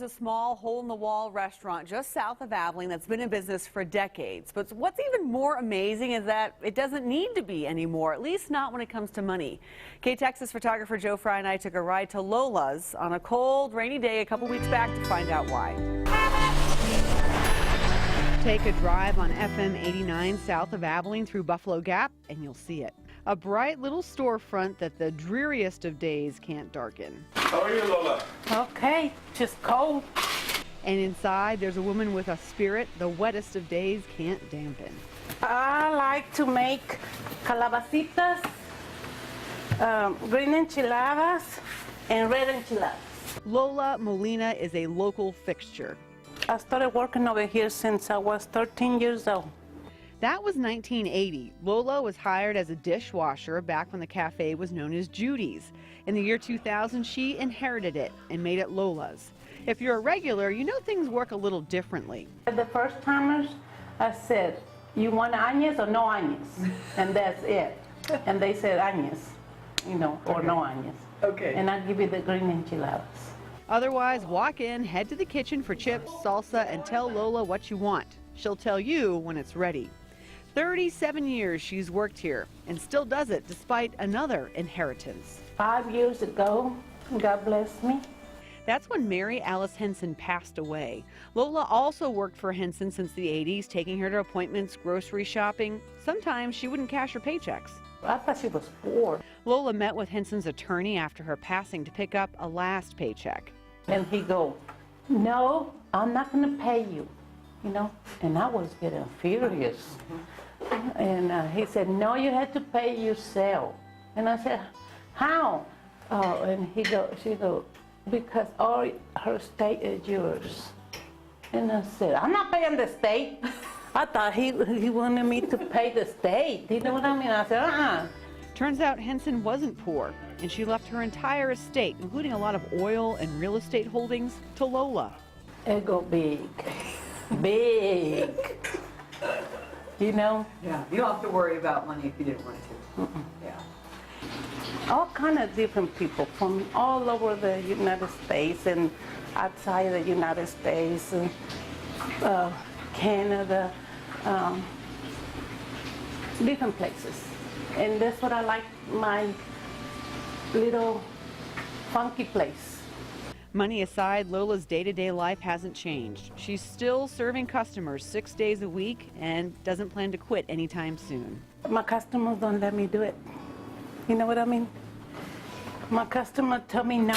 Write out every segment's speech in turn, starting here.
There's a small hole-in-the-wall restaurant just south of Abilene that's been in business for decades. But what's even more amazing is that it doesn't need to be anymore, at least not when it comes to money. KTXS photographer Joe Fry and I took a ride to Lola's on a cold, rainy day a couple weeks back to find out why. Take a drive on FM 89 south of Abilene through Buffalo Gap and you'll see it. A bright little storefront that the dreariest of days can't darken. How are you, Lola? Okay, just cold. And inside there's a woman with a spirit the wettest of days can't dampen. I like to make calabacitas, green enchiladas, and red enchiladas. Lola Molina is a local fixture. I started working over here since I was 13 years old. That was 1980. Lola was hired as a dishwasher back when the cafe was known as Judy's. In the year 2000, she inherited it and made it Lola's. If you're a regular, you know things work a little differently. The first timers, I said, you want añes or no añes? And that's it. And they said añes, you know, or no añes. Okay. And I give you the green enchiladas. Otherwise, walk in, head to the kitchen for chips, salsa, and tell Lola what you want. She'll tell you when it's ready. 37 years she's worked here and still does it despite another inheritance. 5 years ago, God bless me. That's when Mary Alice Henson passed away. Lola also worked for Henson since the 80s, taking her to appointments, grocery shopping. Sometimes she wouldn't cash her paychecks. I thought she was poor. Lola met with Henson's attorney after her passing to pick up a last paycheck. And he go, no, I'm not going to pay you, you know. And I was getting furious. And he said, no, you had to pay yourself. And I said, how? Oh, and she go, because all her estate is yours. And I said, I'm not paying the state. I thought he wanted me to pay the state. You know what I mean? I said, Turns out Henson wasn't poor, and she left her entire estate, including a lot of oil and real estate holdings, to Lola. It go big, big. You know? Yeah, you don't have to worry about money if you didn't want to. Yeah. All kind of different people from all over the United States and outside the United States and Canada, different places. And that's what I like, my little funky place. Money aside, Lola's day-to-day life hasn't changed. She's still serving customers 6 days a week and doesn't plan to quit anytime soon. My customers don't let me do it. You know what I mean? My customer tell me no.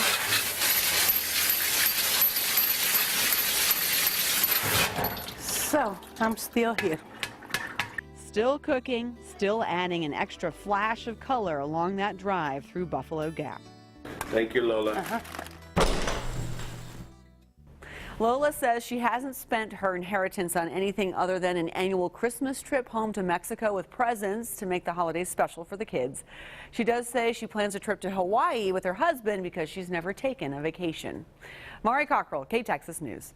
So, I'm still here. Still cooking, still adding an extra flash of color along that drive through Buffalo Gap. Thank you, Lola. Lola says she hasn't spent her inheritance on anything other than an annual Christmas trip home to Mexico with presents to make the holidays special for the kids. She does say she plans a trip to Hawaii with her husband because she's never taken a vacation. Mari Cockerell, KTXS News.